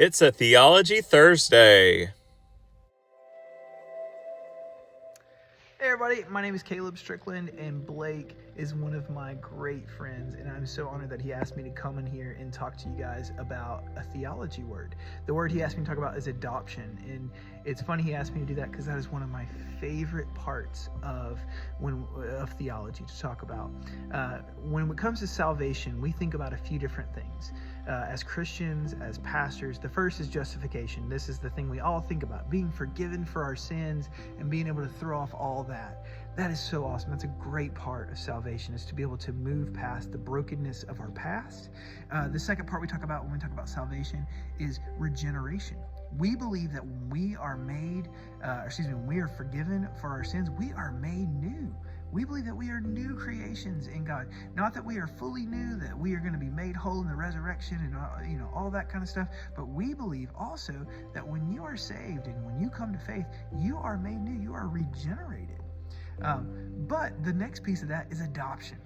It's a Theology Thursday. Hey everybody, my name is Caleb Strickland, and Blake is one of my great friends, and I'm so honored that he asked me to come in here and talk to you guys about a theology word. The word he asked me to talk about is adoption, and it's funny he asked me to do that because that is one of my favorite parts of theology to talk about. When it comes to salvation, we think about a few different things. As Christians, as pastors, the first is justification. This is the thing we all think about, being forgiven for our sins and being able to throw off all that. That is so awesome. That's a great part of salvation, is to be able to move past the brokenness of our past. The second part we talk about when we talk about salvation is regeneration. We believe that when we are when we are forgiven for our sins, we are made new. We believe that we are new creations in God. Not that we are fully new, that we are going to be made whole in the resurrection and all that kind of stuff. But we believe also that when you are saved and when you come to faith, you are made new. You are regenerated. But the next piece of that is adoption.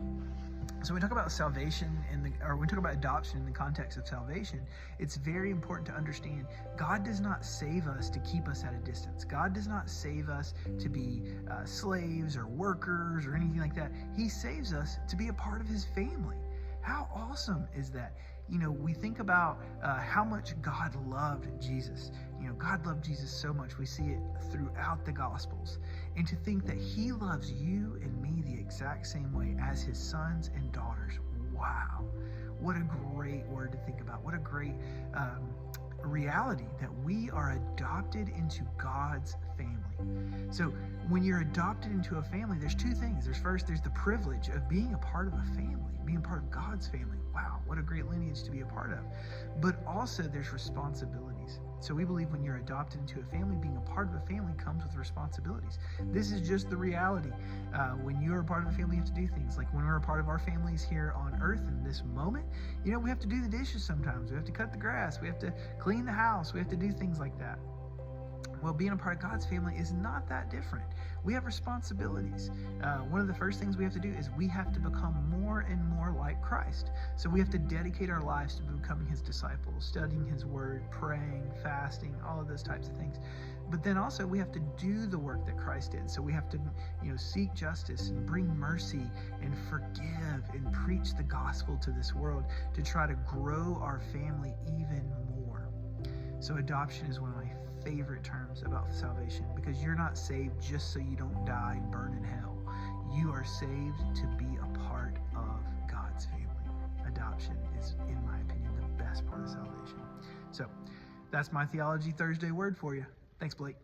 So when we talk about salvation when we talk about adoption in the context of salvation, it's very important to understand God does not save us to keep us at a distance. God does not save us to be slaves or workers or anything like that. He saves us to be a part of his family. How awesome is that? We think about how much God loved Jesus. God loved Jesus so much. We see it throughout the Gospels. And to think that he loves you and me the exact same way as his sons and daughters. Wow. What a great word to think about. What a great reality that we are adopted into God's family. So when you're adopted into a family, there's two things. There's the privilege of being a part of a family, being part of God's family. Wow, what a great lineage to be a part of. But also there's responsibilities. So we believe when you're adopted into a family, being a part of a family comes with responsibilities. This is just the reality. When you're a part of a family, you have to do things. Like when we're a part of our families here on earth in this moment, we have to do the dishes sometimes. We have to cut the grass. We have to clean the house. We have to do things like that. Well, being a part of God's family is not that different. We have responsibilities. One of the first things we have to do is we have to become more and more like Christ. So we have to dedicate our lives to becoming his disciples, studying his word, praying, fasting, all of those types of things. But then also we have to do the work that Christ did. So we have to, seek justice and bring mercy and forgive and preach the gospel to this world to try to grow our family even more. So adoption is one of my favorite terms about salvation, because you're not saved just so you don't die and burn in hell. You are saved to be a part of God's family. Adoption is, in my opinion, the best part of salvation. So that's my Theology Thursday word for you. Thanks, Blake.